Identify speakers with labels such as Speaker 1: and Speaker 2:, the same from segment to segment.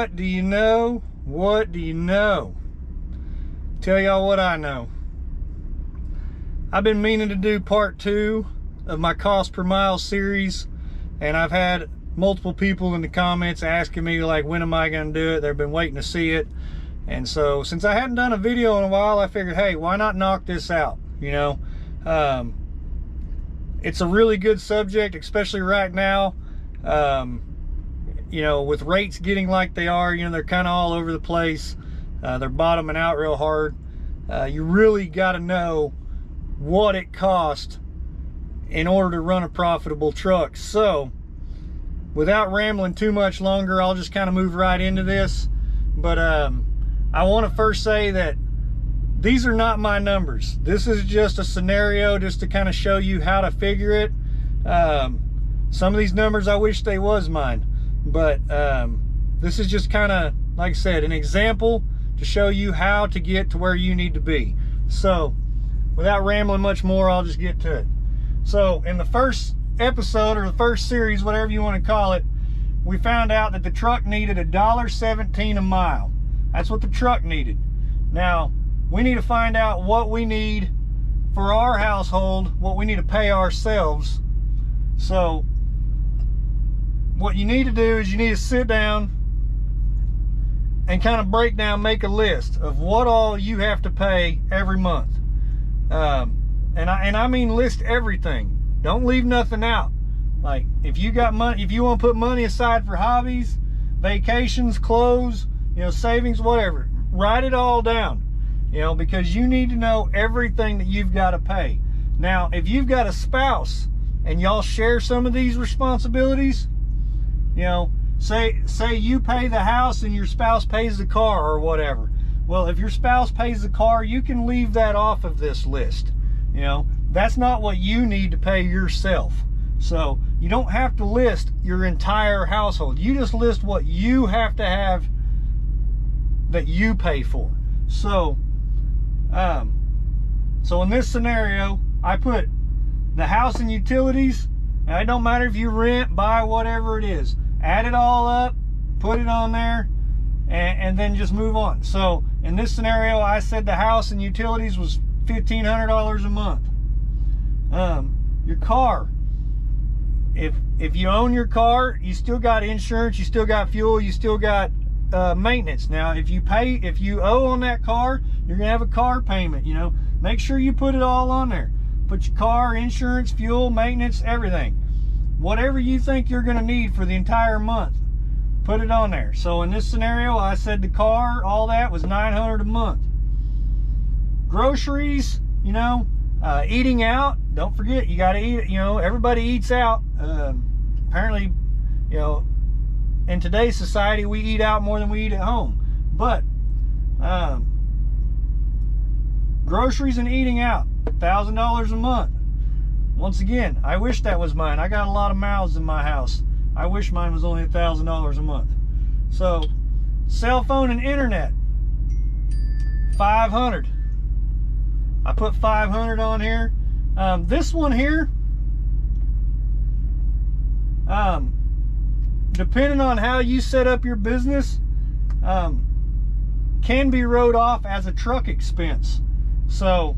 Speaker 1: what do you know? What do you know? Tell y'all what I know. I've been meaning to do part 2 of my cost per mile series, and I've had multiple people in the comments asking me, like, when am I going to do it? They've been waiting to see it. And so since I hadn't done a video in a while, I figured, hey, why not knock this out? You know, it's a really good subject, especially right now. You know, with rates getting like they are, you know, they're kind of all over the place. They're bottoming out real hard. You really got to know what it costs in order to run a profitable truck. So without rambling too much longer, I'll just kind of move right into this. But I want to first say that these are not my numbers. This is just a scenario just to kind of show you how to figure it. Some of these numbers I wish they was mine, but this is just kind of, like I said, an example to show you how to get to where you need to be. So without rambling much more, I'll just get to it. So in the first episode, or the first series, whatever you want to call it, we found out that the truck needed $1.17 a mile. That's what the truck needed. Now we need to find out what we need for our household, what we need to pay ourselves. So what you need to do is you need to sit down and kind of break down, make a list of what all you have to pay every month. And I mean list everything. Don't leave nothing out. Like, if you got money, if you want to put money aside for hobbies, vacations, clothes, you know, savings, whatever, write it all down, you know, because you need to know everything that you've got to pay. Now, if you've got a spouse and y'all share some of these responsibilities, you know, say you pay the house and your spouse pays the car or whatever. Well, if your spouse pays the car, you can leave that off of this list. You know, that's not what you need to pay yourself. So you don't have to list your entire household. You just list what you have to have that you pay for. So in this scenario, I put the house and utilities. Now, it don't matter if you rent, buy, whatever it is. Add it all up, put it on there, and then just move on. So in this scenario, I said the house and utilities was $1,500 a month. Your car, if you own your car, you still got insurance, you still got fuel, you still got maintenance. Now, if you owe on that car, you're gonna have a car payment. You know, make sure you put it all on there. Put your car, insurance, fuel, maintenance, everything. Whatever you think you're gonna need for the entire month, put it on there. So in this scenario, I said the car, all that was $900 a month. Groceries, you know, eating out, don't forget, you got to eat. You know, everybody eats out. Apparently, you know, in today's society, we eat out more than we eat at home. But groceries and eating out, $1,000 a month. Once again, I wish that was mine. I got a lot of mouths in my house. I wish mine was only $1,000 a month. So cell phone and internet, $500. I put $500 on here. This one here, depending on how you set up your business, can be wrote off as a truck expense. So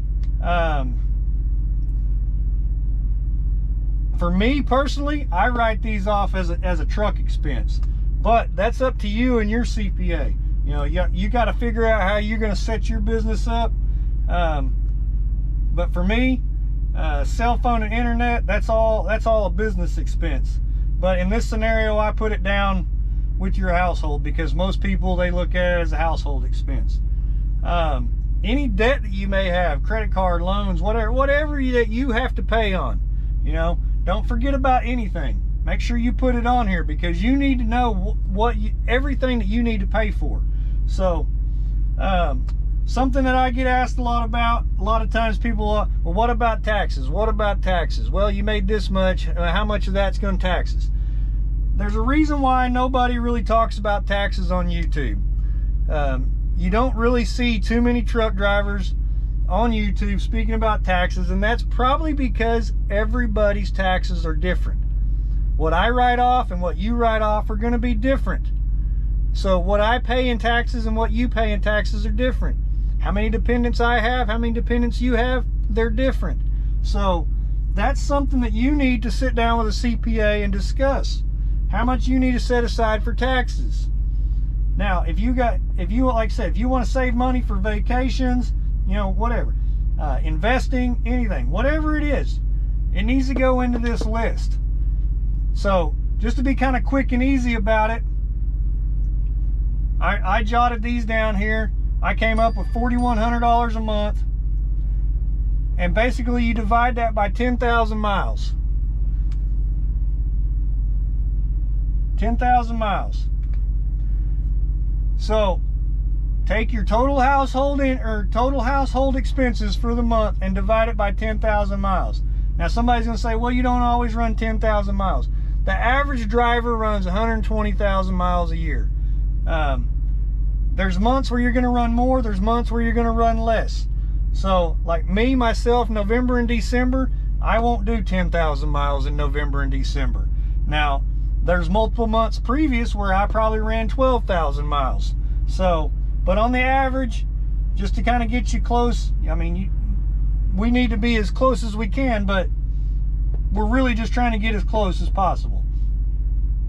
Speaker 1: for me personally, I write these off as a truck expense, but that's up to you and your CPA. You know, you got to figure out how you're going to set your business up. But for me, cell phone and internet, that's all a business expense. But in this scenario, I put it down with your household because most people, they look at it as a household expense. Any debt that you may have, credit card, loans, whatever that you have to pay on, you know, don't forget about anything. Make sure you put it on here because you need to know everything that you need to pay for. So something that I get asked a lot of times, people, well, what about taxes? What about taxes? Well, you made this much, how much of that's going to taxes? There's a reason why nobody really talks about taxes on YouTube. You don't really see too many truck drivers on YouTube speaking about taxes, and that's probably because everybody's taxes are different. What I write off and what you write off are going to be different. So what I pay in taxes and what you pay in taxes are different. How many dependents I have, how many dependents you have, they're different. So that's something that you need to sit down with a CPA and discuss. How much you need to set aside for taxes. Now, if you like I said, if you want to save money for vacations, whatever, investing, anything, whatever it is, it needs to go into this list. So just to be kind of quick and easy about it, I jotted these down here. I came up with $4,100 a month, and basically you divide that by 10,000 miles. 10,000 miles. So take your total household expenses for the month and divide it by 10,000 miles. Now somebody's going to say, well, you don't always run 10,000 miles. The average driver runs 120,000 miles a year. There's months where you're going to run more, there's months where you're going to run less. So like me, myself, November and December, I won't do 10,000 miles in November and December. Now, there's multiple months previous where I probably ran 12,000 miles. So, but on the average, just to kind of get you close, I mean, we need to be as close as we can, but we're really just trying to get as close as possible.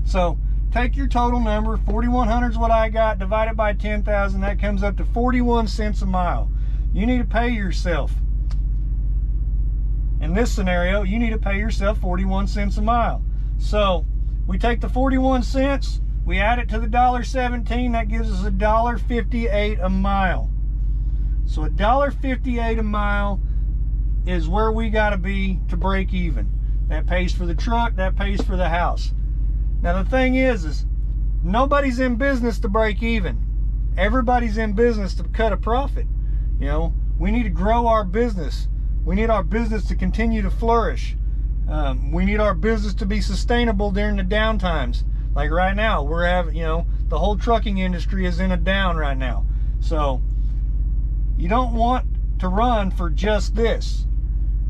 Speaker 1: So take your total number, 4,100 is what I got, divided by 10,000, that comes up to 41 cents a mile. You need to pay yourself. In this scenario, you need to pay yourself 41 cents a mile. So we take the 41 cents, we add it to the $1.17, that gives us $1.58 a mile. So $1.58 a mile is where we got to be to break even. That pays for the truck, that pays for the house. Now the thing is nobody's in business to break even. Everybody's in business to cut a profit. We need to grow our business. We need our business to continue to flourish. We need our business to be sustainable during the down times. Like right now, we're having, the whole trucking industry is in a down right now. So you don't want to run for just this.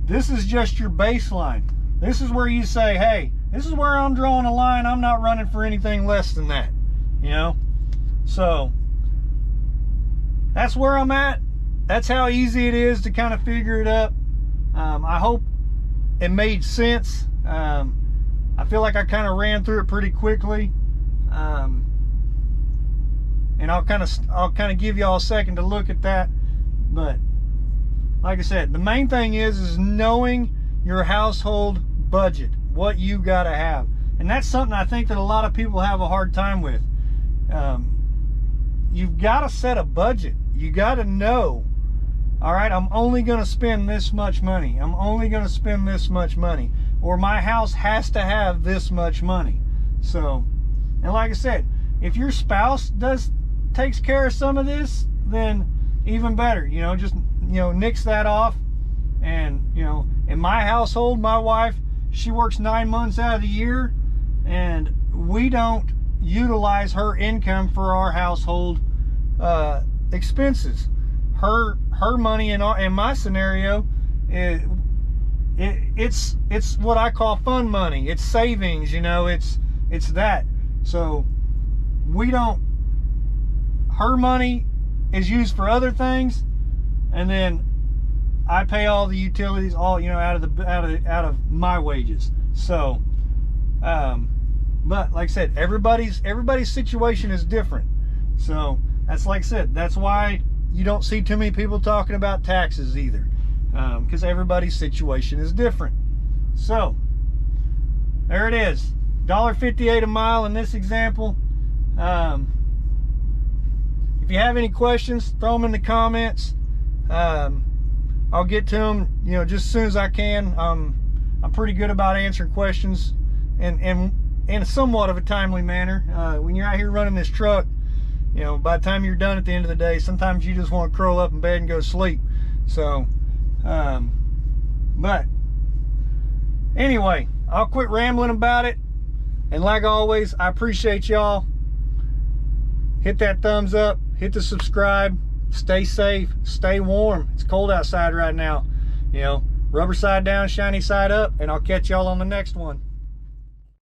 Speaker 1: This is just your baseline. This is where you say, hey, this is where I'm drawing a line. I'm not running for anything less than that. So that's where I'm at. That's how easy it is to kind of figure it up. I hope it made sense. I feel like I kind of ran through it pretty quickly. And I'll kind of give y'all a second to look at that. But like I said, the main thing is knowing your household budget, what you got to have. And that's something I think that a lot of people have a hard time with. You've got to set a budget. You got to know, all right, I'm only going to spend this much money. I'm only going to spend this much money. Or my house has to have this much money. So, and like I said, if your spouse takes care of some of this, then even better. Just nix that off. And in my household, my wife, she works 9 months out of the year, and we don't utilize her income for our household expenses. Her money in my scenario, it's what I call fun money. It's savings, it's that. So we don't. Her money is used for other things, and then I pay all the utilities, all out of my wages. So, but like I said, everybody's situation is different. So that's like I said, that's why you don't see too many people talking about taxes either, because everybody's situation is different. So there it is, $1.58 a mile in this example. If you have any questions, throw them in the comments. I'll get to them, just as soon as I can. I'm pretty good about answering questions in somewhat of a timely manner. When you're out here running this truck, by the time you're done at the end of the day, sometimes you just want to curl up in bed and go to sleep. So, but anyway, I'll quit rambling about it. And like always, I appreciate y'all. Hit that thumbs up, hit the subscribe. Stay safe, stay warm. It's cold outside right now. Rubber side down, shiny side up, and I'll catch y'all on the next one.